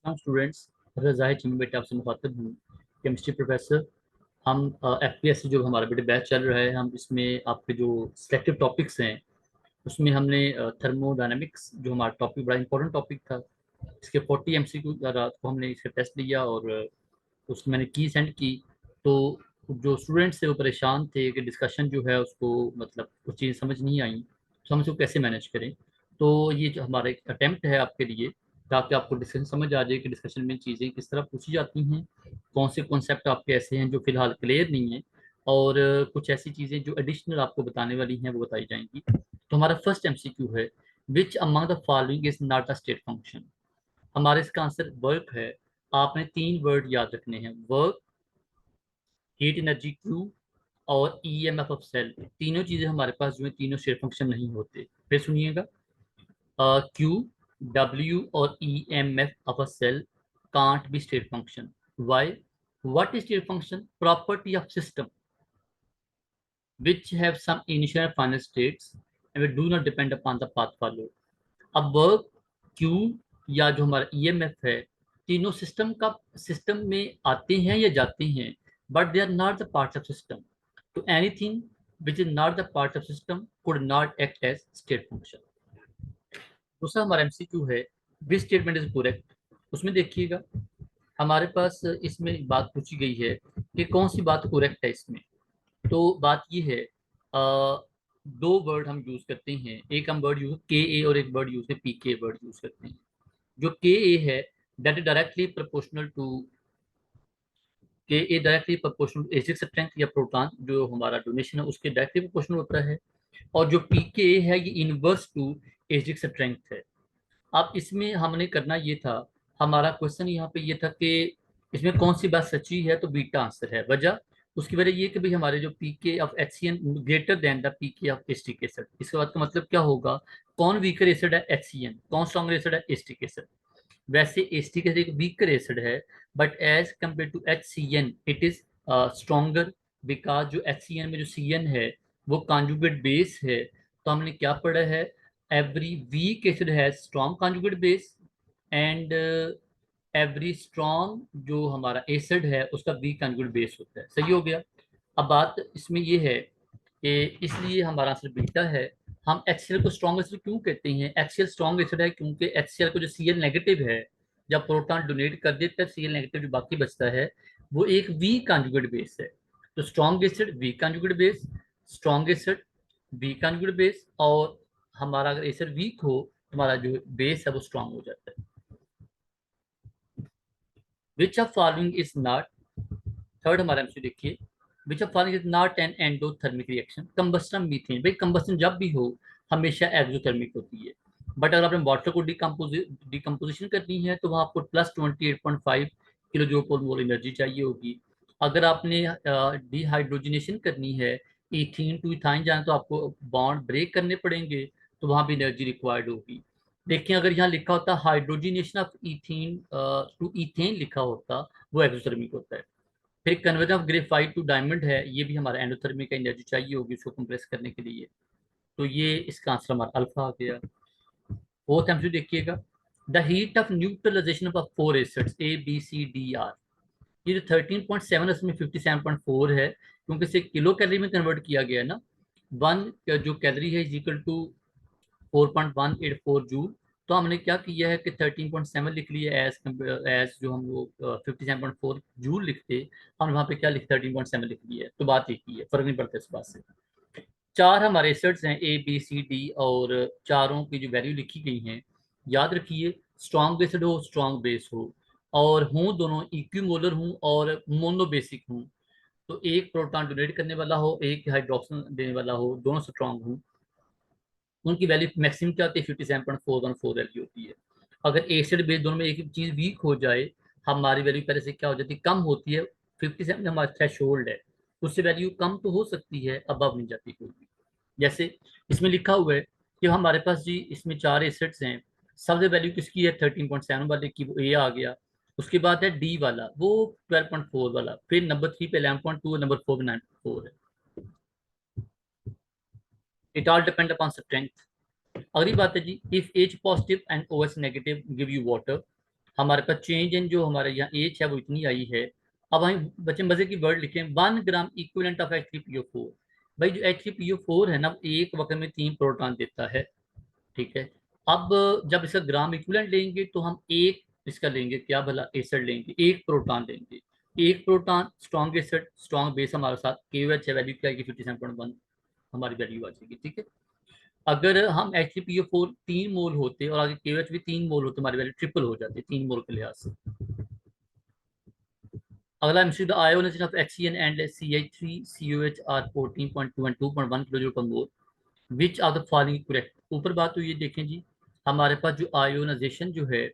हम स्टूडेंट्स रज़ाए चिमी बेटा आपसे मुखातिब हूँ, केमिस्ट्री प्रोफेसर। हम एफपीएससी जो हमारा बेटे बैच चल रहा है, हम इसमें आपके जो सिलेक्टिव टॉपिक्स हैं उसमें हमने थर्मोडायनेमिक्स जो हमारा टॉपिक बड़ा इंपॉर्टेंट टॉपिक था, इसके 40 एमसीक्यू रात को हमने इसका टेस्ट लिया और उसको मैंने की सेंड की। तो जो स्टूडेंट्स थे वो परेशान थे कि डिस्कशन जो है उसको मतलब कुछ चीज़ समझ नहीं आई, तो हम इसको कैसे मैनेज करें। तो ये जो हमारा एक अटेम्प्ट है आपके लिए, ताकि आपको डिस्कशन समझ आ जाए कि डिस्कशन में चीज़ें किस तरह पूछी जाती हैं, कौन से कॉन्सेप्ट आपके ऐसे हैं जो फिलहाल क्लियर नहीं है, और कुछ ऐसी चीज़ें जो एडिशनल आपको बताने वाली हैं वो बताई जाएंगी। तो हमारा फर्स्ट एमसीक्यू है, which among the following is not a state function. हमारे इसका आंसर वर्क है। आपने तीन वर्ड याद रखने हैं, वर्क, हीट एनर्जी क्यू और ईएमएफ ऑफ सेल। तीनों चीजें हमारे पास जो है तीनों स्टेट फंक्शन नहीं होते। फिर सुनिएगा, क्यू, डब्ल्यू और EMF of a cell can't be state function. Why? What is state function? Property of system which have some initial and final states and we do not depend upon the path followed. अब work, Q या जो हमारा EMF है, तीनों system में आते हैं या जाते हैं, but they are not the part of system. तो anything which is not the part of system could not act as state function. दूसरा हमारा एमसीक्यू है, विच स्टेटमेंट इज करेक्ट। उसमें देखिएगा, हमारे पास इसमें बात पूछी गई है कि कौन सी बात करेक्ट है इसमें। तो बात ये है, दो वर्ड हम यूज करते हैं, एक हम वर्ड यूज के ए और एक वर्ड यूज है पी के वर्ड यूज करते हैं। जो के ए है, that is directly proportional to, K A directly proportional to acid strength या प्रोटॉन जो हमारा डोनेशन है उसके डायरेक्टली प्रोपोर्शनल होता है। और जो पी के ए है ये इनवर्स टू एसिड स्ट्रेंथ है। अब इसमें हमने करना ये था, हमारा क्वेश्चन यहाँ पे ये था कि इसमें कौन सी बात सच्ची है, तो बीटा आंसर है। वजह, उसकी वजह ये कि भाई हमारे जो PK of H C N greater than the PK of acetic acid. इसके बाद का मतलब क्या होगा, कौन वीकर एसिड है, एच सी एन, कौन स्ट्रॉन्गर एसिड है, एसिटिक एसिड। वैसे एसिटिक एसिड एक वीकर एसिड है, but as compared to H C N it is stronger, because जो एच सी एन में जो सी एन है वो कॉन्जुगेट बेस है। तो हमने क्या पढ़ा है, every weak acid has strong conjugate base and every strong जो हमारा एसिड है उसका वीक conjugate बेस होता है। सही हो गया। अब बात इसमें ये है कि इसलिए हमारा आंसर बीटा है। हम HCl को स्ट्रॉन्ग एसिड क्यों कहते हैं, HCl स्ट्रॉन्ग एसिड है क्योंकि HCl को जो Cl नेगेटिव है, जब प्रोटॉन डोनेट कर देता है Cl नेगेटिव जो बाकी बचता है वो एक वीक कंजुगेट बेस है। तो strong acid weak conjugate base, strong acid weak conjugate base, और हमारा अगर एसिड वीक हो तो हमारा जो बेस है वो स्ट्रॉन्ग हो जाता है। विच of following is not, third हमारा एमसी देखिए, विच of following is not an endothermic reaction. Combustion methane, भाई कंबस्टन जब भी हो हमेशा एक्सोथर्मिक होती है, बट अगर आपने वाटर को डिकम्पोजिशन करनी है तो वहाँ आपको प्लस 28.5 किलो जो मोल एनर्जी चाहिए होगी। अगर आपने डिहाइड्रोजनेशन करनी है, इथीन टू इथाइन जाना, तो आपको बॉन्ड ब्रेक करने पड़ेंगे, तो वहाँ भी एनर्जी रिक्वायर्ड होगी। देखिए अगर यहाँ लिखा होता hydrogenation of ethene to ethane लिखा होता, वो एक्सोथर्मिक होता है। फिर conversion of graphite to diamond है, ये भी हमारा एंडोथर्मिक का एनर्जी चाहिए होगी उसको कंप्रेस करने के लिए। तो ये इसका आंसर हमारा अल्फा आ गया। फोर्थ एमसीक्यू देखिएगा, the heat of neutralization of four acids A B C D are. ये जो 13.7 है उसमें 57.4 है, क्योंकि इसे किलो कैलोरी में कन्वर्ट किया गया है ना। वन जो कैलोरी है इज इक्वल टू 4.184 जूल। तो हमने क्या किया है कि 13.7 लिख लिया, एज एज जो हम लोग 57.4 जूल लिखते, हम वहाँ पे क्या लिख 13.7 लिख लिया है। तो बात एक ही है, फर्क नहीं पड़ता इस बात से। चार हमारे एसिड्स हैं ए बी सी डी, और चारों की जो वैल्यू लिखी गई हैं, याद रखिए, स्ट्रॉन्ग एसिड हो स्ट्रॉन्ग बेस हो, और हूँ दोनों इक्विमोलर हूँ और मोनोबेसिक हूँ। तो एक प्रोटॉन डोनेट करने वाला हो, एक हाइड्रोक्सिल देने वाला हो, दोनों स्ट्रॉन्ग हूँ, उनकी वैल्यू मैक्सिमम क्या होती है, 57.414 वैल्यू होती है। अगर एसिड बेस दोनों में एक चीज वीक हो जाए, हमारी वैल्यू पहले से क्या हो जाती है, कम होती है। 57 हमारा थ्रेश होल्ड है, उससे वैल्यू कम तो हो सकती है, अबव नहीं जाती कोई भी। जैसे इसमें लिखा हुआ है कि हमारे पास जी इसमें चार एसिड्स हैं, सबसे वैल्यू किसकी है 13.7 वाले की, वो ए आ गया। उसके बाद है डी वाला, वो 12.4 वाला, फिर नंबर 3 पे 11.2, नंबर 4 पे 9.4 है। It all depend upon strength. अगली बात है जी, if H positive and O H negative give you water. हमारे पास चेंज इन जो हमारे यहाँ एच है वो इतनी आई है। अब हम बच्चे मजे की वर्ड लिखें, 1 ग्राम इक्विवेलेंट ऑफ H3PO4। भाई जो H3PO4 है ना, वो एक वक्त में 3 प्रोटॉन देता है। ठीक है। अब जब इसका ग्राम इक्विवेलेंट लेंगे तो हम एक इसका लेंगे, क्या भला, एसिड लेंगे, एक प्रोटॉन लेंगे। एक proton strong acid, strong base हमारे साथ KOH है, वैल्यू क्या आएगी 57.1, हमारी वैल्यू आ जाएगी। ठीक है। अगर हम H3PO4 3 मोल होते और आगे KOH भी 3 मोल होते, हमारी वैल्यू ट्रिपल हो जाती, 3 मोल के लिहाज से। अगला MCQ, the ionisation of HCN and CH3COH are 14.2 and 2.1 kilo पर mole, which are the following correct. ऊपर बात तो ये देखें जी, हमारे पास जो आयोनाइजेशन जो है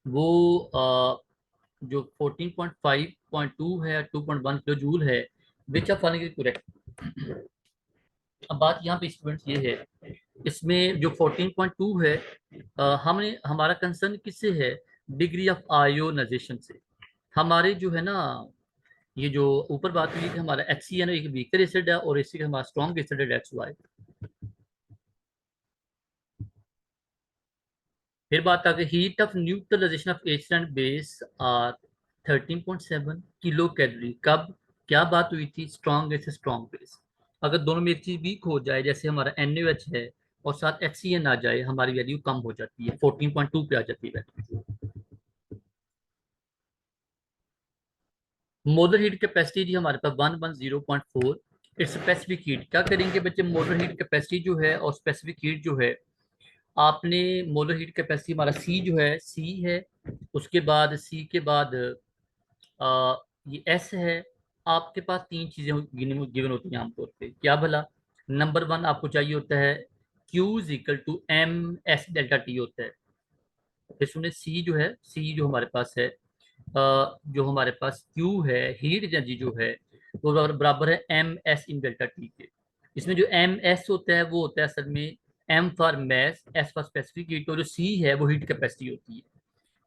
वो जो 14.5.2 है, 2.1 किलो जूल है, विच आर फॉलोइंग करेक्ट। अब बात यहाँ पे स्टूडेंट्स ये है, इसमें जो 14.2 है, हमने हमारा कंसर्न किससे है, डिग्री ऑफ आयोनाइजेशन से। हमारे जो है ना, ये जो ऊपर बात हुई कि हमारा HCN एक वीकर एसिड है और इसी का हमारा स्ट्रॉन्ग एसिड है, दैट्स व्हाई। फिर बात आ गई, heat of neutralization of acid and base are 13.7 kilo calorie. कब, क्या बात हुई थी, स्ट्रॉन्ग एसिड स्ट्रॉन्ग बेस। अगर दोनों में एक चीज वीक हो जाए, जैसे हमारा NaOH है और साथ HCN आ जाए, हमारी वैल्यू कम हो जाती है, 14.2 पे आ जाती है वैल्यू। मोलर हीट कैपेसिटी जी हमारे पास 110.4। इट्स स्पेसिफिक हीट, क्या करेंगे बच्चे, मोलर हीट कैपेसिटी जो है और स्पेसिफिक हीट जो है, आपने मोलर हीट कैपेसिटी हमारा सी जो है, सी है, उसके बाद सी के बाद ये एस है। आपके पास तीन चीजें गिवन होती हैं आमतौर पे, क्या भला, नंबर वन आपको चाहिए होता है Q is equal to MS delta T होता है। फिर सुने, सी जो है, सी जो हमारे पास है, जो हमारे पास Q है, हीट एनर्जी जो है, वो बराबर है MS इन डेल्टा टी के। इसमें जो MS होता है वो होता है असल में M for mass, S for specific heat, और जो C है वो हीट कैपेसिटी होती है।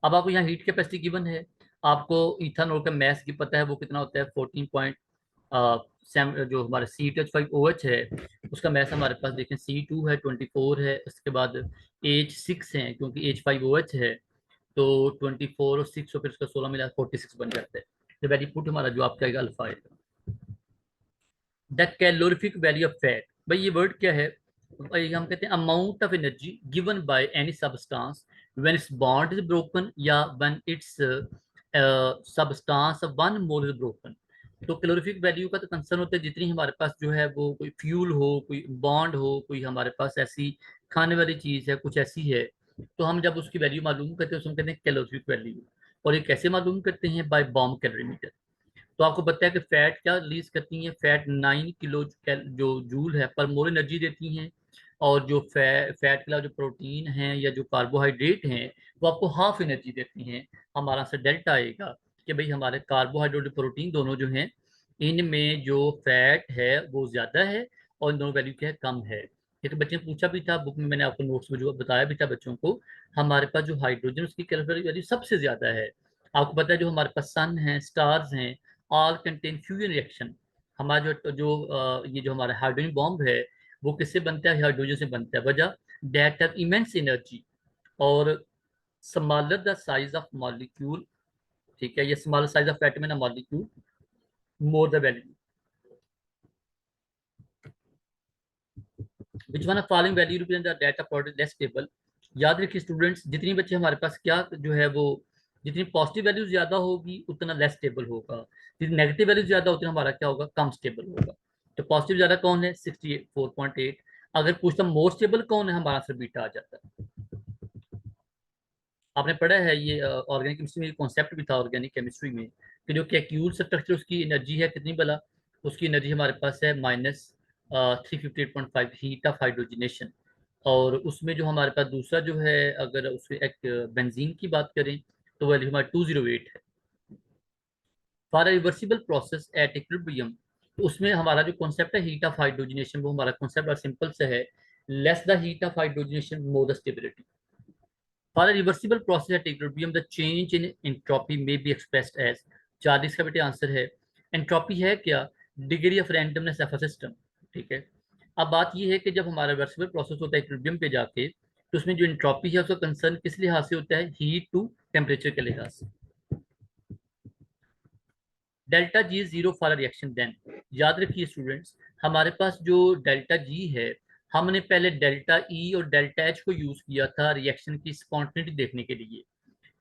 अब आपको यहाँ हीट कैपेसिटी गिवन है, आपको इथानॉल का मैस की पता है, वो कितना होता है 14 जो हमारे CH5OH है, उसका मैस हमारे पास देखें C2 है, 24 है, उसके बाद H6 है, क्योंकि H5OH है, तो 24 और 6 और फिर उसका 16 मिला 46 बन जाता है। तो वैल्यू पुट हमारा जो आपका आएगा अल्फा आएगा। The calorific value of fat, भाई ये वर्ड क्या है, भाई हम कहते हैं amount of energy given by any substance when it's bond is broken या when it's substance of one mole is broken. तो कैलोरीफिक वैल्यू का तो कंसर्न होता है जितनी हमारे पास जो है वो कोई फ्यूल हो, कोई बॉन्ड हो, कोई हमारे पास ऐसी खाने वाली चीज है, कुछ ऐसी है, तो हम जब उसकी वैल्यू मालूम करते हैं उसको हम कहते हैं कैलोरीफिक वैल्यू। और ये कैसे मालूम करते हैं, बाय बॉम्ब कैलोरीमीटर। तो आपको पता है कि फैट क्या रिलीज करती है, फैट 9 किलो जो जूल है पर मोल एनर्जी देती हैं। और जो फैट के अलावा जो प्रोटीन है या जो कार्बोहाइड्रेट हैं, वो आपको हाफ एनर्जी देती हैं। हमारा से डेल्टा आएगा कि भाई हमारे कार्बोहाइड्रेट प्रोटीन दोनों जो हैं, इनमें जो फैट है वो ज्यादा है और इन दोनों वैल्यू क्या है, कम है। ये तो बच्चे ने पूछा भी था बुक में, मैंने आपको नोट्स में जो बताया भी था बच्चों को। हमारे पास जो हाइड्रोजन उसकी कैलोरी वैल्यू सबसे ज्यादा है। आपको पता है जो हमारे पास सन है, स्टार्स हैं, ऑल कंटेन फ्यूजन रिएक्शन। हमारा ये जो हमारा हाइड्रोजन बॉम्ब है, वो किससे बनता है, हाइड्रोजन से बनता है। वजह, दैट हैव इमेंस एनर्जी और smaller the size of molecule. ठीक है, ये smaller size of atom in a molecule, more the value. Which one of following value represent the data product less stable. याद रखिए स्टूडेंट्स, जितनी बच्चे हमारे पास क्या जो है वो, जितनी पॉजिटिव वैल्यू ज्यादा होगी उतना लेस स्टेबल होगा, जितनी नेगेटिव वैल्यू ज्यादा होती है हमारा क्या होगा, कम स्टेबल होगा। तो पॉजिटिव ज्यादा कौन है, 64.8। अगर पूछता मोर स्टेबल कौन है, हमारा आंसर बीटा आ जाता है। आपने पढ़ा है ये ऑर्गेनिक केमिस्ट्री में कॉन्सेप्ट भी था, ऑर्गेनिक केमिस्ट्री में, कि जो कैक्यूल स्ट्रक्चर उसकी एनर्जी है कितनी भला, उसकी एनर्जी हमारे पास है -358.5 हीट ऑफ हाइड्रोजनेशन। और उसमें जो हमारे पास दूसरा जो है, अगर उसके एक बेंजीन की बात करें, तो वैल्यू हमारी 208 है। For reversible process at equilibrium, तो उसमें हमारा जो कॉन्सेप्ट है हीट ऑफ हाइड्रोजनेशन, वो हमारा कॉन्सेप्ट और सिंपल से है, less the heat of hydrogenation more the stability. For a reversible process at equilibrium, the change in entropy may be expressed as, 40 का बेटे आंसर है। एंट्रोपी है क्या, degree of randomness of a system. ठीक है। अब बात यह है कि जब हमारा रिवर्सिबल प्रोसेस होता है इक्विलिब्रियम पे जाके, तो उसमें जो एंट्रोपी है उसका कंसर्न किस लिहाज से होता है, हीट टू टेम्परेचर के लिहाज से। Delta G zero for reaction then, याद रखिए स्टूडेंट्स, हमारे पास जो डेल्टा जी है, हमने पहले डेल्टा ई और डेल्टा एच को यूज किया था रिएक्शन की स्पॉन्टेनिटी देखने के लिए,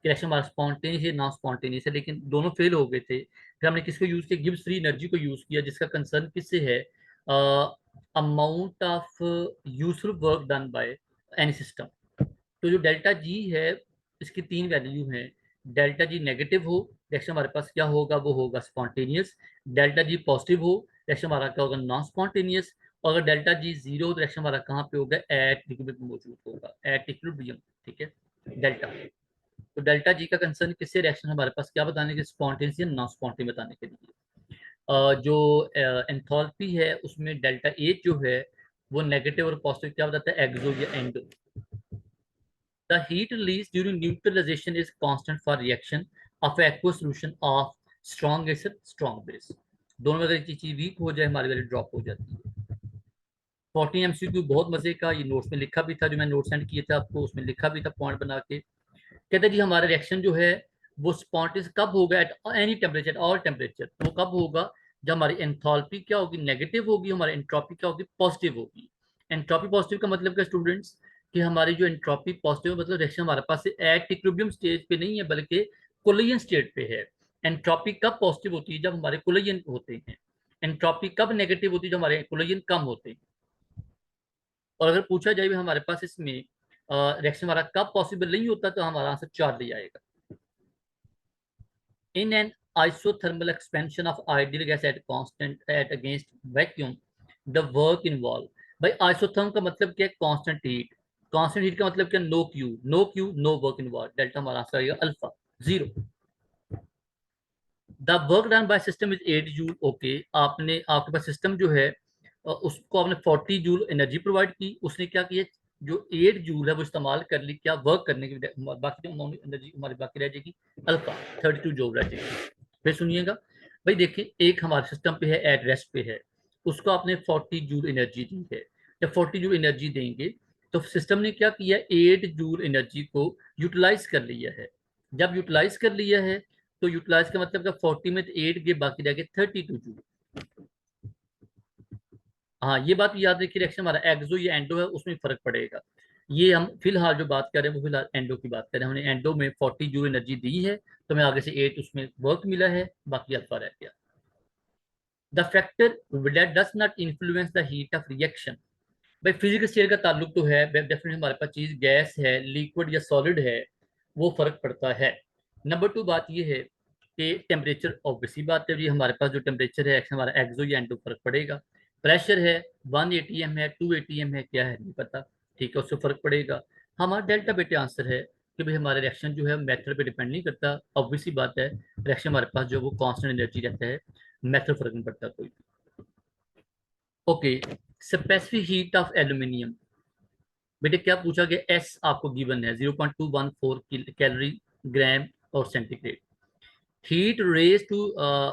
रिएक्शन हमारा स्पॉन्टेनियस है ना स्पॉन्टेनियस है, लेकिन दोनों फेल हो गए थे। फिर हमने किसको यूज किया, गिब्स फ्री एनर्जी को यूज किया, जिसका कंसर्न किससे है, amount of useful work done by any system. तो जो डेल्टा जी है, इसकी तीन वैल्यू हैं। डेल्टा जी नेगेटिव हो, रिएक्शन हमारे पास क्या होगा, वो होगा स्पॉन्टेनियस। डेल्टा जी पॉजिटिव हो, रिएक्शन हमारा क्या होगा, नॉन स्पॉन्टेनियस। और अगर डेल्टा जी जीरो हो तो रिएक्शन हमारा कहाँ पे होगा, एट इक्विलिब्रियम मौजूद होगा, एट इक्विलिब्रियम। ठीक है, डेल्टा। तो डेल्टा जी का कंसर्न किससे, रिएक्शन हमारे पास क्या बताने के, स्पॉन्टेनियस या नॉन स्पॉन्टेनियस बताने के लिए। जो एंथैल्पी है उसमें डेल्टा एच जो है वो नेगेटिव और पॉजिटिव क्या बताता है, एक्सो या endo. The heat released during neutralization is constant for reaction of aqueous solution of strong acid, strong base. दोनों में अगर एक चीज वीक हो जाए हमारी वैल्यू ड्रॉप हो जाती है। 14 MCQ बहुत मजे का, ये नोट्स में लिखा भी था, जो मैं नोट सेंड किए थे आपको उसमें लिखा भी था पॉइंट बना के। कहते जी हमारा रिएक्शन जो है वो स्पॉन्टेनियस कब होगा, eight any temperature, all temperature. वो कब होगा, जब हमारी एंथैल्पी क्या होगी, नेगेटिव होगी, हमारी एंट्रोपी क्या होगी, पॉजिटिव होगी। एंट्रोपी पॉजिटिव का मतलब क्या स्टूडेंट्स, कि हमारी जो एंट्रोपी पॉजिटिव है मतलब रिएक्शन हमारे पास एट इक्विलिब्रियम स्टेज पे नहीं है बल्कि कोलिजन स्टेट पे है। एंट्रोपी कब पॉजिटिव होती है, जब हमारे कोलिजन होते हैं। एंट्रोपी कब नेगेटिव होती है, जब हमारे कोलिजन कम होते हैं। और अगर पूछा जाए भी हमारे पास इसमें रिएक्शन हमारा कब पॉसिबल नहीं होता, तो हमारा आंसर 4 ले आएगा। In an isothermal expansion of ideal gas at constant at against vacuum, the work involved। भाई आइसोथर्म का मतलब क्या है, कांस्टेंट हीट। कांस्टेंट हीट का मतलब क्या, no Q, no Q no work involve, delta हमारा आंसर आएगा alpha, zero. The work done by system is 8 joule, okay. आपने आपके पास सिस्टम जो है उसको आपने 40 जूल एनर्जी प्रोवाइड की, उसने क्या किया, जो 8 जूल है वो इस्तेमाल कर ली क्या, वर्क करने की, बाकी जो एनर्जी हमारी बाकी रह जाएगी अल्फा, 32 जूल रह जाएगी। फिर सुनिएगा भाई, देखिए एक हमारे सिस्टम पे है, एट रेस्ट पे है, उसको आपने 40 जूल एनर्जी दी है। जब 40 जूल एनर्जी देंगे तो सिस्टम ने क्या किया, 8 जूल एनर्जी को यूटिलाइज कर लिया है। जब यूटिलाइज कर लिया है तो यूटिलाइज का मतलब क्या, 40 में 8 के बाकी रह गए 32 जूल। हाँ ये बात भी याद रखिए, रिएक्शन हमारा एक्सो या एंडो है उसमें फर्क पड़ेगा। ये हम फिलहाल जो बात कर रहे हैं वो फिलहाल एंडो की बात कर रहे हैं, हमने एंडो में 40 जूल एनर्जी दी है, तो हमें आगे से 8 उसमें वर्क मिला है, बाकी अल्फा रह गया। The factor that does not influence the heat of reaction। भाई फिजिकल स्टेट का ताल्लुक तो है डेफिनेटली, हमारे पास चीज गैस है, लिक्विड या सॉलिड है, वो फर्क पड़ता है। नंबर 2 बात ये है कि टेम्परेचर, ऑब्वियसली बात है जी, हमारे पास जो टेम्परेचर है हमारा एक्सो या एंडो फर्क पड़ेगा। प्रेशर है 1 atm है, 2 atm है, क्या है नहीं पता, ठीक है, उससे फर्क पड़ेगा। हमारा डेल्टा बेटे आंसर है कि भाई हमारा रिएक्शन जो है मेथड पे डिपेंड नहीं करता, ऑब्वियसली बात है, रिएक्शन हमारे पास जो वो कांस्टेंट एनर्जी रहता है, मेथड फर्क नहीं पड़ता कोई। Okay, specific heat of aluminium. बेटे क्या पूछा गया, एस आपको गिवन है 0.214 कैलोरी ग्राम और centigrade. Heat raise to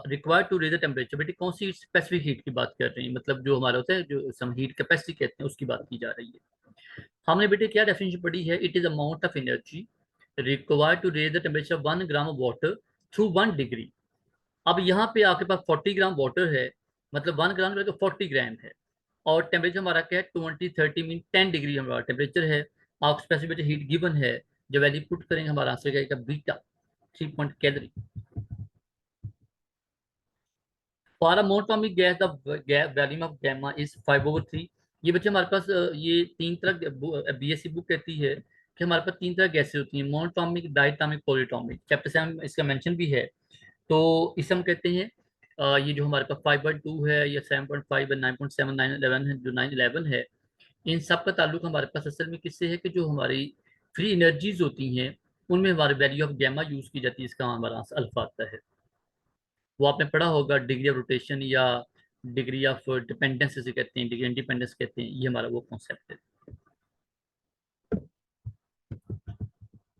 required to raise the temperature, बेटे कौन सी स्पेसिफिक हीट की बात कर रहे हैं, मतलब जो हमारा होता है जो सम हीट कैपेसिटी कहते हैं उसकी बात की जा रही है। हमने बेटे क्या डेफिनेशन पढ़ी है, it is amount of energy required to raise the temperature 1 gram of water through 1 degree. अब यहाँ पे आपके पास 40 ग्राम वाटर है, मतलब 1 ग्राम तो 40 ग्राम है, और टेम्परेचर हमारा क्या है, 20 30 मीन 10 डिग्री हमारा टेम्परेचर है। आप स्पेसिफिक हीट गिवन है, जब वैल्यू पुट करेंगे हमारा आंसर आएगा beta 3 calorie. For a monatomic gas the value of gamma is 5/3। ये बच्चे हमारे पास ये तीन तरह बीएससी बुक कहती है कि हमारे पास तीन तरह गैसें होती हैं, मोनोटॉमिक, डायटॉमिक, पॉलीटॉमिक, चैप्टर 7 इसका मेंशन भी है। तो इसे हम कहते हैं ये जो हमारे पास 5/2 है या 7.5 है, 9.7, 911 है, जो 911 है, इन सब का ताल्लुक हमारे पास असल में किससे है, कि जो हमारी फ्री एनर्जीज होती हैं उनमें हमारी वैल्यू ऑफ गैमा यूज की जाती है, इसका हमारा आंसर अल्फा आता है। वो आपने पढ़ा होगा, डिग्री ऑफ रोटेशन या डिग्री ऑफ डिपेंडेंस इसे कहते हैं, डिग्री इंडिपेंडेंस कहते हैं, ये हमारा वो कॉन्सेप्ट है।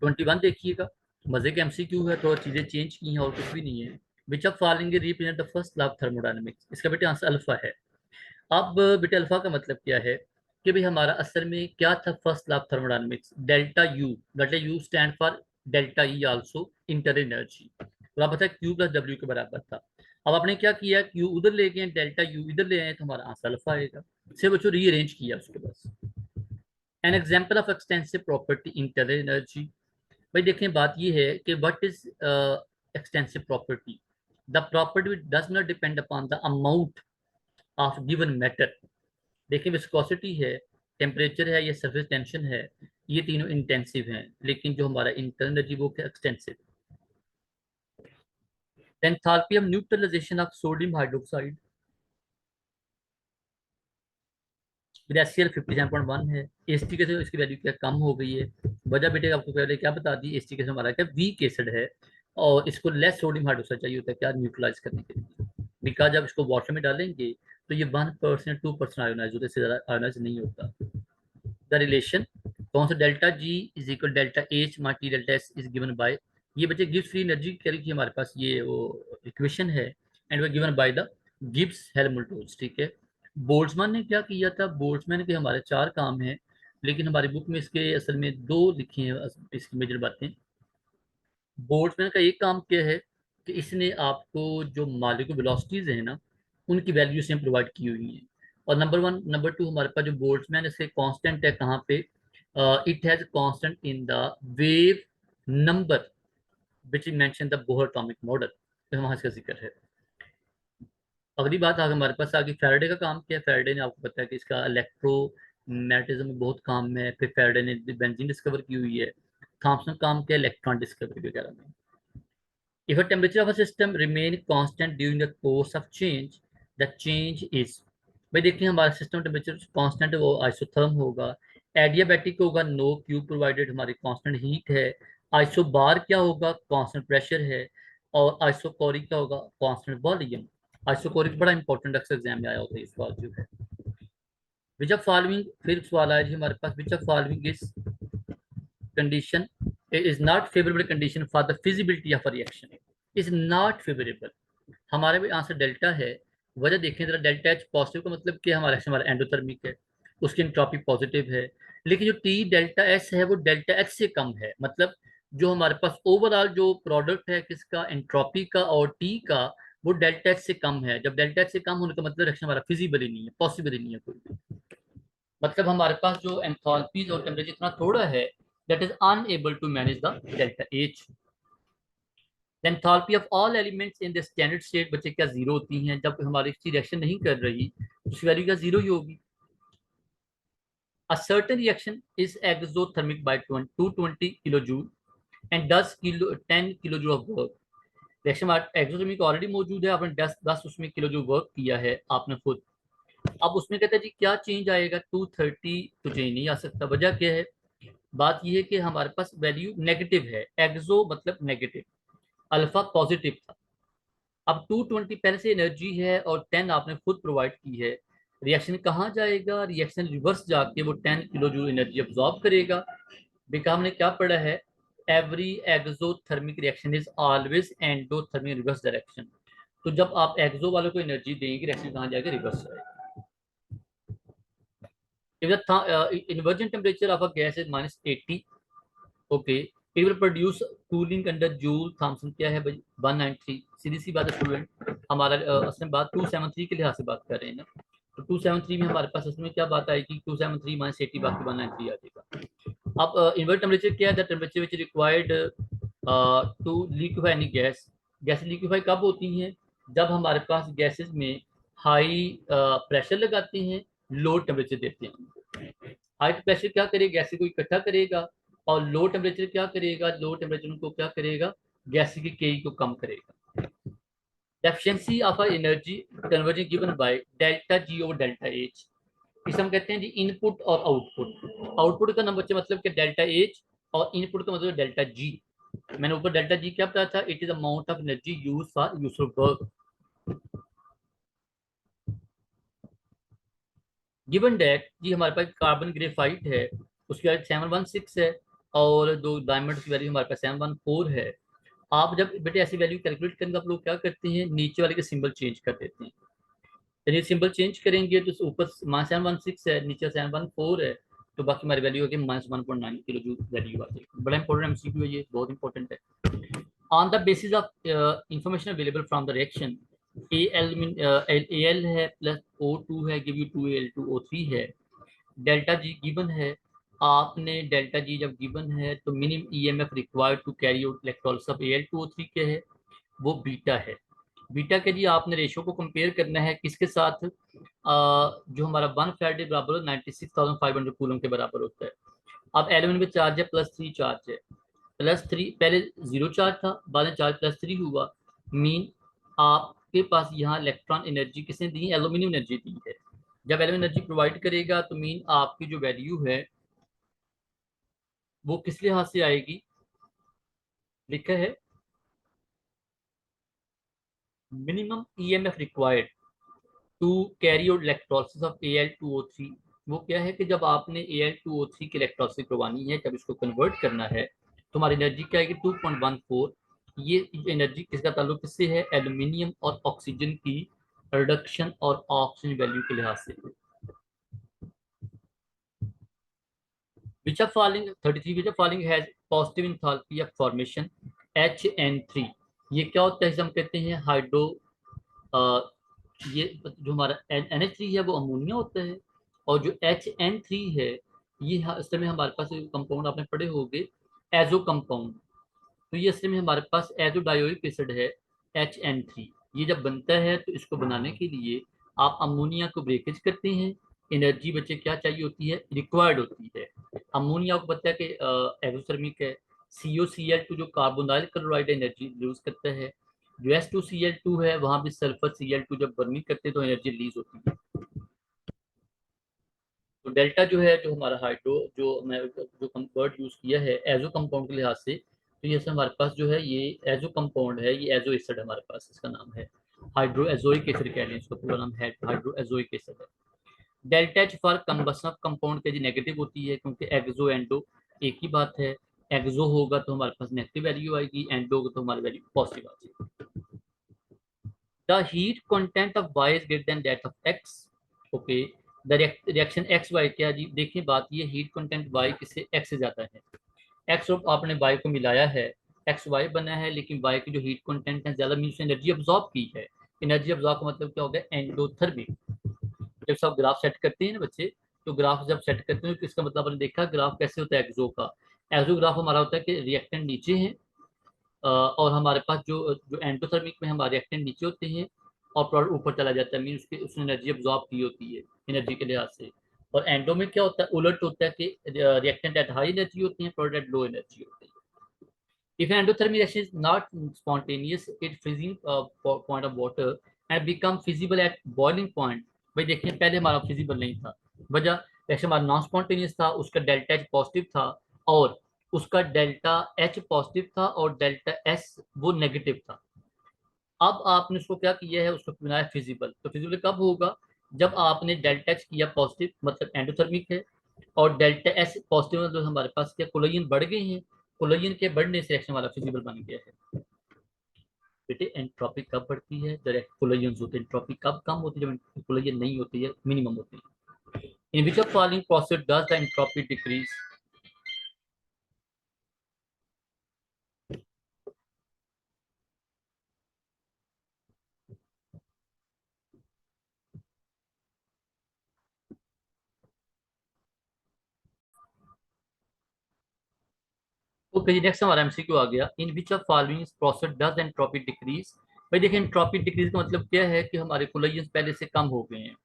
21 देखिएगा, मजे के एमसीक्यू है, तो चीजें चेंज की हैं और कुछ भी नहीं है। विच of following represent the first law of thermodynamics, इसका बेटे आंसर अल्फा है। अब बेटे अल्फा का मतलब क्या है, कि भाई हमारा असल में क्या था first law of thermodynamics, delta U stand for delta E also inter energy, तो आप पता है क्यू प्लस डब्ल्यू के बराबर था। अब आपने क्या किया, क्यू उधर ले गए, डेल्टा यू इधर ले आए, तो हमारा आंसर अल्फा आएगा। सिर्फ बच्चों रीअरेंज किया उसके बस। An example of extensive property inter energy. भाई देखें बात ये है कि what is extensive property, the property does not depend upon the amount of given matter. देखिए विस्कोसिटी है, टेम्परेचर है, ये सरफेस टेंशन है, ये तीनों इंटेंसिव हैं, लेकिन जो हमारा इंटरनल एनर्जी वो क्या extensive. Enthalpy of neutralization of sodium hydroxide, glacier 57.1 है। एसटी के से इसकी वैल्यू क्या कम हो गई है, वजह बेटे आपको पहले क्या बता दी, एसटी के से हमारा क्या वीक एसिड है, और इसको लेस सोडियम हाइड्रोक्साइड चाहिए होता है क्या न्यूट्रलाइज करने के लिए, बिकॉज जब इसको वाटर में डालेंगे तो ये 1% 2% आयोनाइज होता है, इससे ज्यादा आयोनाइज नहीं होता। द रिलेशन कौन सा, delta G is equal delta H my delta S is given by, ये बच्चे गिब्स फ्री एनर्जी क्या लिखी हमारे पास, ये वो इक्वेशन है, एंड वो given by the Gibbs Helmholtz rules, ठीक है। बोल्ट्जमैन ने क्या किया था, बोल्ट्जमैन के हमारे चार काम हैं, लेकिन हमारी बुक में इसके असल में दो लिखी हैं इसकी मेजर बातें। बोल्ट्जमैन का एक काम क्या है कि इसने आपको जो मालिक्यूलर वेलोसिटीज है ना, उनकी वैल्यू से प्रोवाइड की हुई है। और नंबर वन नंबर टू हमारे पास जो बोल्ट्जमैन इसके कांस्टेंट है कहाँ पे, it has constant in the wave number which is mention the Bohr atomic model, तो वहां इसका जिक्र है। अगली बात आगे हमारे पास आगे फैराडे का काम क्या है, फैराडे ने आपको पता है कि इसका इलेक्ट्रोमैग्नेटिज्म में बहुत काम है, फिर फैराडे ने बेंजीन डिस्कवर की हुई है, थॉमसन काम क्या है इलेक्ट्रॉन डिस्कवरी वगैरह में। If a temperature of a system remain constant during the course of change, the change is, भाई देखिए हमारा सिस्टम टेम्परेचर कांस्टेंट है वो आइसोथर्म होगा, एडियाबैटिक होगा नो क्यू प्रोवाइडेड, हमारी कांस्टेंट हीट है, आइसोबार क्या होगा कांस्टेंट प्रेशर है, और आइसोकोरिक क्या होगा कांस्टेंट वॉल्यूम। आइसोकोरिक बड़ा इंपॉर्टेंट अक्सर एग्जाम में आया होता है इस बार जो है। विच ऑफ फॉलोइंग, फिर सवाल आया जी हमारे पास, which of following is condition is not favorable condition for the feasibility of a reaction, is not favorable। हमारे भी आंसर डेल्टा है। वजह देखें जरा, डेल्टा एच पॉजिटिव का मतलब कि हमारा हमारा एंडोथर्मिक है, उसकी एंट्रोपी पॉजिटिव है, लेकिन जो टी डेल्टा एस है वो डेल्टा एच से कम है, मतलब जो हमारे पास ओवरऑल जो प्रोडक्ट है किसका एंट्रोपी का और टी का, वो डेल्टा एच से कम है। जब डेल्टा एच से कम होने का मतलब रिएक्शन हमारा फिजिबल ही नहीं है, पॉसिबल ही नहीं है कोई भी। मतलब हमारे पास जो एंथैल्पीज और टेम्परेचर इतना थोड़ा है that is unable to manage the delta H। The enthalpy of all elements in the standard state बच्चे क्या जीरो होती हैं, जब हमारी रिएक्शन नहीं कर रही उसकी वैल्यू क्या जीरो ही होगी। A certain reaction is exothermic by 220 kilojoule and does 10 kilojoule of work। Reaction exothermic already मौजूद है, आपने 10 उसमें किलो जो वर्क किया है आपने खुद। अब उसमें कहता है जी क्या चेंज आएगा, 230 तो चेंज नहीं आ सकता। वजह क्या है, बात यह है कि हमारे पास वैल्यू नेगेटिव है, एक्सो मतलब नेगेटिव, अल्फा पॉजिटिव था। अब 220 पहले से एनर्जी है और 10 आपने खुद प्रोवाइड की है, रिएक्शन कहाँ जाएगा, रिएक्शन रिवर्स जाके वो 10 किलो जूल एनर्जी अब्सॉर्ब करेगा। बिकॉज हमने क्या पढ़ा है, every exothermic reaction is always endothermic reverse direction. तो जब आप एक्सो वालों को एनर्जी देंगे रिएक्शन कहाँ जाएगा, रिवर्स जाएगा। If the inversion temperature of a gas is -80, okay, it will produce cooling under Joule Thomson क्या है भाई 193। सीधी सी बात है स्टूडेंट, हमारा असल में बात 273 के लिहाज से बात कर रहे हैं ना, तो 273 में हमारे पास असल में क्या बात आएगी, 273 -80 बाकी 193 आ जाएगा। अब इन्वर्ट टेम्परेचर क्या है, the temperature which required to liquefy any gas. Gas liquefy कब होती हैं, जब हमारे पास गैसेस में हाई प्रेशर लगाते हैं, लो टेम्परेचर देते हैं। हाई प्रेशर क्या करेगा, गैस को इकट्ठा करेगा, और लो टेम्परेचर क्या करेगा, लो टेम्परेचर उनको क्या करेगा, गैस की के को कम करेगा। Efficiency of energy conversion given by delta G over delta H, इसे हम कहते हैं जी इनपुट और आउटपुट। आउटपुट का नंबर मतलब क्या डेल्टा एच, और इनपुट का मतलब डेल्टा जी। मैंने ऊपर डेल्टा जी क्या बताया था, it is amount of energy use for useful work. Given data जी हमारे पास कार्बन ग्रेफाइट है, उसकी वैल्यू 716 है, और दो डायमंड की वैल्यू हमारे पास 714 है। आप जब बेटे ऐसी वैल्यू कैलकुलेट करेंगे आप लोग क्या करते हैं, नीचे वाले के सिंबल चेंज कर देते हैं। चलिए सिंबल चेंज करेंगे तो ऊपर -716 है, नीचे 714 है, तो बाकी हमारी वैल्यू होगी -1.9 किलो जूल वैल्यू आ जाएगी। बड़ा इंपॉर्टेंट एमसीक्यू है ये, बहुत इंपॉर्टेंट है। On the basis of information available from the reaction, L है प्लस O2 है, गिव यू 2Al2O3 है, डेल्टा जी गिवन है। आपने डेल्टा जी जब गिवन है तो minimum EMF required to carry out electrolysis of Al2O3 के है, वो बीटा है। बीटा के जी आपने रेशो को कंपेयर करना है किसके साथ, जो हमारा 1 फैराडे बराबर 96,500 कूलम के बराबर होता है। अब एलिमेंट में चार्ज है +3 चार्ज है, +3 पहले 0 चार्ज था, बाद में चार्ज +3 हुआ, मीन आपके पास यहाँ इलेक्ट्रॉन एनर्जी किसने दी, एल्यूमिनियम एनर्जी दी है। जब एल्यूमिनियम एनर्जी प्रोवाइड करेगा तो मीन आपकी जो वैल्यू है वो किस लिहाज से आएगी, लिखा है minimum EMF required to carry out electrolysis of Al2O3। वो क्या है कि जब आपने Al2O3 की इलेक्ट्रोलिसिस करवानी है, जब इसको कन्वर्ट करना है तो हमारी एनर्जी क्या आएगी 2.14। ये एनर्जी किसका ताल्लुक किससे है, एल्यूमिनियम और ऑक्सीजन की रिडक्शन और ऑक्सीजन वैल्यू के लिहाज से। विच of following 33 which of following has positive enthalpy of formation HN3। ये क्या होता है, हम कहते हैं हाइड्रो, ये जो हमारा NH3 है वो अमोनिया होता है, और जो HN3 है ये असल में हमारे पास कंपाउंड आपने पढ़े होंगे एजो कंपाउंड। तो ये असल में हमारे पास एजो डायोइक एसिड है HN3। ये जब बनता है तो इसको बनाने के लिए आप अमोनिया को ब्रेकेज करते हैं, एनर्जी बच्चे क्या चाहिए होती है, रिक्वायर्ड होती है। अमोनिया को पता है कि एक्सोथर्मिक है। COCl2 जो कार्बोनाइल क्लोराइड एनर्जी यूज करता है। जो S2Cl2 है वहां भी सल्फर Cl2 जब बर्निंग करते हैं तो एनर्जी रिलीज होती है। तो डेल्टा जो है, जो हमारा हाइड्रो जो मैं जो वर्ड यूज किया है एजो कंपाउंड के लिहाज से, तो ये हमारे पास जो है ये एजो कंपाउंड है, ये एजो एसिड हमारे पास, इसका नाम है हाइड्रो एजोइक एसिड कह लें, इसका पूरा नाम है हाइड्रो एजोइक एसिड है। Delta H for combustion of compound के जी नेगेटिव होती है, क्योंकि एक्सो एंडो एक ही बात है। एक्सो होगा तो हमारे पास नेगेटिव वैल्यू आएगी, एंडो होगा तो हमारी वैल्यू पॉजिटिव आ जाएगी। The heat content of y is greater than that of x. Okay. The reaction x y क्या जी, देखिए बात ये हीट कंटेंट y किससे x से जाता है। x और आपने y को मिलाया है, एक्स वाई बना है, लेकिन y की जो हीट कंटेंट है ज्यादा, मीन एनर्जी अब्जॉर्ब की है। एनर्जी अब्जॉर्ब का मतलब क्या हो गया, एंडोथर्मिक। जब सब ग्राफ सेट करते हैं ना बच्चे, तो ग्राफ जब सेट करते हैं तो इसका मतलब आपने देखा ग्राफ कैसे होता है एक्सो का। एक्सो ग्राफ हमारा होता है कि रिएक्टेंट नीचे है, और हमारे पास जो जो एंडोथर्मिक में हमारे रिएक्टेंट नीचे होते हैं और प्रोडक्ट ऊपर चला जाता है, मीन उसने एनर्जी अब्जॉर्ब की होती है एनर्जी के लिहाज से। और एंडो में क्या होता है, उलट होता है कि रिएक्टेंट एट हाई एनर्जी होती है, प्रोडक्ट एट लो एनर्जी होती है। If an endothermic reaction is not spontaneous, it freezing point of water and become feasible at boiling point। भाई देखिए पहले हमारा फिजिबल नहीं था, वजह रिएक्शन हमारा नॉन स्पॉन्टेनियस था, उसका डेल्टा एच पॉजिटिव था, और उसका डेल्टा एच पॉजिटिव था और डेल्टा एस वो नेगेटिव था। अब आपने उसको क्या किया है, उसको बनाया फिजिबल। तो फिजिबल कब होगा, जब आपने डेल्टा एच किया पॉजिटिव, मतलब एंडोथर्मिक है, और डेल्टा एस पॉजिटिव मतलब हमारे पास क्या कोलोजन बढ़ गए हैं, कोलोजन के बढ़ने से रिएक्शन हमारा फिजिबल बन गया है। बेटे एंट्रोपी कब बढ़ती है, जब कोलोजन होते हैं। एंट्रोपी कब कम होती है, जब कोलोजन नहीं होती है, मिनिमम होती है। In which of following process does the entropy decrease. Okay, next हमारा एमसीक्यू आ गया, in which of following process does entropy decrease. भाई देखिए एंट्रोपी डिक्रीज का मतलब क्या है कि हमारे कोलोजन पहले से कम हो गए हैं।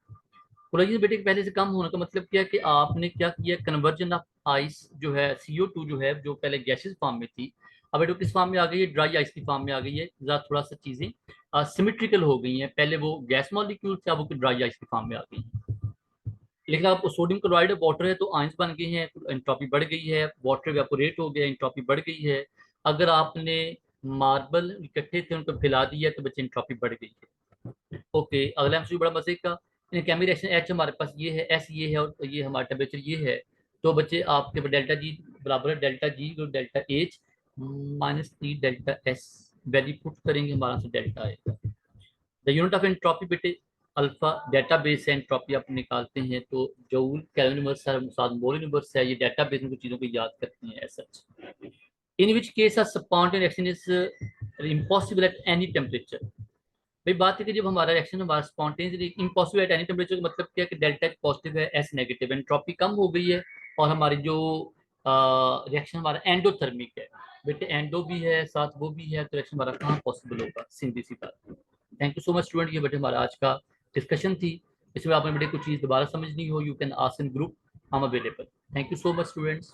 कोलेजन बेटे पहले से कम होने का मतलब क्या है कि आपने क्या किया, कन्वर्जन ऑफ आइस जो है CO2 जो है, जो पहले गैसेस फॉर्म में थी, अब बेटो किस फॉर्म में आ गई है, ड्राई आइस की फॉर्म में आ गई है। जरा थोड़ा सा चीजें सिमेट्रिकल हो गई हैं, पहले वो गैस मॉलिक्यूल थे, अब वो ड्राई आइस की फॉर्म में आ गई हैं। लेकिन आप सोडियम क्लोराइड वाटर है तो आयंस बन गए हैं, एंट्रोपी बढ़ गई है, वाटर वेपोरेट हो गया, एंट्रोपी बढ़ गई है। अगर आपने मार्बल इकट्ठे थे उनको फैला दिया तो बच्चे एंट्रोपी बढ़ गई है। ओके, अगला एमसीक्यू बड़ा मजे का, केमिकल रिएक्शन एच हमारे पास ये है, एस ये है, और ये हमारा टेम्परेचर ये है। तो बच्चे आपके पास डेल्टा जी बराबर है डेल्टा जी और delta H -3 delta S. Value put करेंगे हमारा से डेल्टा आएगा। द यूनिट ऑफ एंट्रोपी बेटे अल्फा डेटाबेस है, एंट्रोपी आप निकालते हैं तो जूल केल्विन यूनिवर्स है, साथ मोल यूनिवर्स है, ये डेटाबेस में कुछ चीज़ों को याद करते हैं as such. In which case a spontaneous reaction is impossible at any temperature. भाई बात है कि जब हमारा रिएक्शन हमारा spontaneous impossible at any temperature का मतलब क्या है कि डेल्टा एच पॉजिटिव है, एस नेगेटिव, एंट्रोपी कम हो गई है, और हमारी जो रिएक्शन हमारा एंडोथर्मिक है, बेटे एंडो भी है साथ वो भी है, तो रिएक्शन हमारा कहाँ पॉसिबल होगा, सीधी सी बात। Thank you so much student, ये बेटे हमारा आज का डिस्कशन थी। इसमें आपने बेटे कुछ चीज़ दोबारा समझनी हो, you can ask in group, I am available. Thank you so much students.